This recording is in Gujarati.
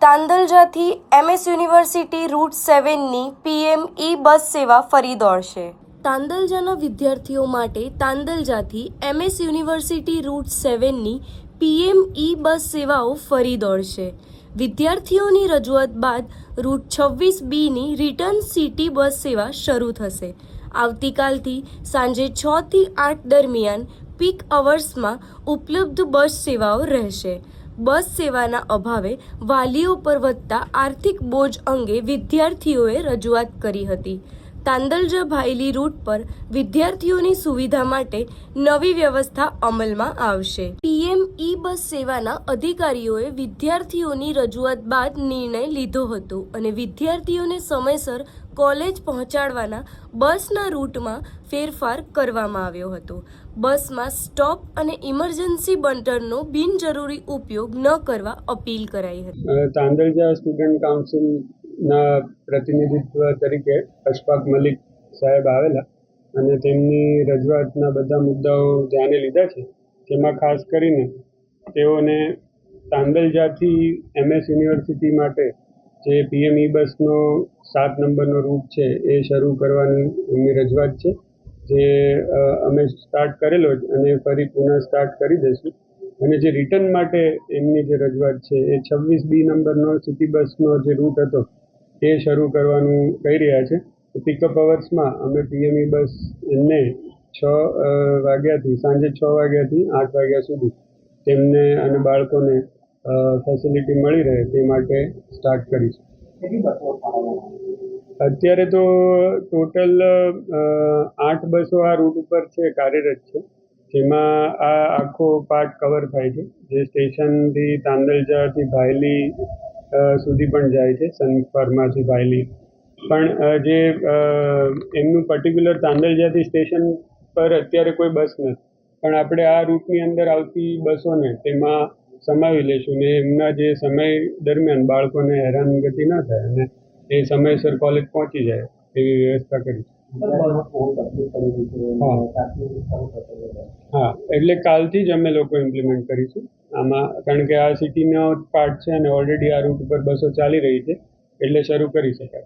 તાંદલજાથી MS યુનિવર્સિટી રૂટ 7ની PM બસ સેવા ફરી દોડશે। તાંદલજાના વિદ્યાર્થીઓ માટે તાંદલજાથી MS યુનિવર્સિટી રૂટ 7ની PM બસ સેવાઓ ફરી દોડશે। વિદ્યાર્થીઓની રજૂઆત બાદ રૂટ 26Bની રિટર્ન સિટી બસ સેવા શરૂ થશે। આવતીકાલથી સાંજે 6 થી 8 દરમિયાન પીક અવર્સમાં ઉપલબ્ધ બસ સેવાઓ રહેશે। બસ સેવાના અભાવે વાલીઓ પર વધતા આર્થિક બોજ અંગે વિદ્યાર્થીઓએ રજૂઆત કરી હતી। તાંદલજા ભાયલી રૂટ પર વિદ્યાર્થીઓની સુવિધા માટે નવી વ્યવસ્થા અમલમાં આવશે। PM બસ સેવાના અધિકારીઓએ વિદ્યાર્થીઓની રજૂઆત બાદ નિર્ણય લીધો હતો અને વિદ્યાર્થીઓને સમયસર કોલેજ પહોંચાડવાના બસના રૂટમાં ફેરફાર કરવામાં આવ્યો હતો। બસમાં સ્ટોપ અને ઇમરજન્સી બટનનો બિનજરૂરી ઉપયોગ ન કરવા અપીલ કરાઈ હતી। તાંદલજા સ્ટુડન્ટ કાઉન્સિલના પ્રતિનિધિત્વ તરીકે અશફાક મલિક સાહેબ આવેલા અને તેમની રજૂઆતના બધા મુદ્દાઓ ધ્યાને લીધા છે। તેમાં ખાસ કરીને તેઓને તાંદલજાથી MS યુનિવર્સિટી માટે જે PM બસનો 7 નંબરનો રૂટ છે એ શરૂ કરવાની એમની રજૂઆત છે, જે અમે સ્ટાર્ટ કરેલો જ અને ફરી પુનઃ સ્ટાર્ટ કરી દઈશું। અને જે રિટર્ન માટે એમની જે રજૂઆત છે એ 26B નંબરનો સિટી બસનો જે રૂટ હતો એ શરૂ કરવાનું કહી રહ્યા છે। પિકઅપ અવર્સમાં અમે PM બસ એમને 6 વાગ્યાથી સાંજે 6 વાગ્યાથી 8 વાગ્યા સુધી તેમને અને બાળકોને ફેસિલિટી મળી રહે તે માટે સ્ટાર્ટ કરીશું। અત્યારે તો ટોટલ 8 બસો આ રૂટ ઉપર છે, કાર્યરત છે, જેમાં આ આખો પાર્ટ કવર થાય છે, જે સ્ટેશનથી તાંદલજાથી ભાયલી સુધી પણ જાય છે, સનફાર્માથી ભાયલી પણ જે એમનું પર્ટિક્યુલર તાંદલજાથી સ્ટેશન પર અત્યારે કોઈ બસ નથી, પણ આપણે આ રૂટની અંદર આવતી બસોને તેમાં સમાવી લઈશું ને એમના જે સમય દરમિયાન બાળકોને હેરાનગતિ ન થાય અને એ સમયસર કોલેજ પહોંચી જાય એવી વ્યવસ્થા કરીશું। હા, એટલે કાલથી જ અમે લોકો ઇમ્પ્લિમેન્ટ કરીશું આમાં, કારણ કે આ સિટીનો પાર્ટ છે અને ઓલરેડી આ રૂટ ઉપર બસો ચાલી રહી છે, એટલે શરૂ કરી શકાય।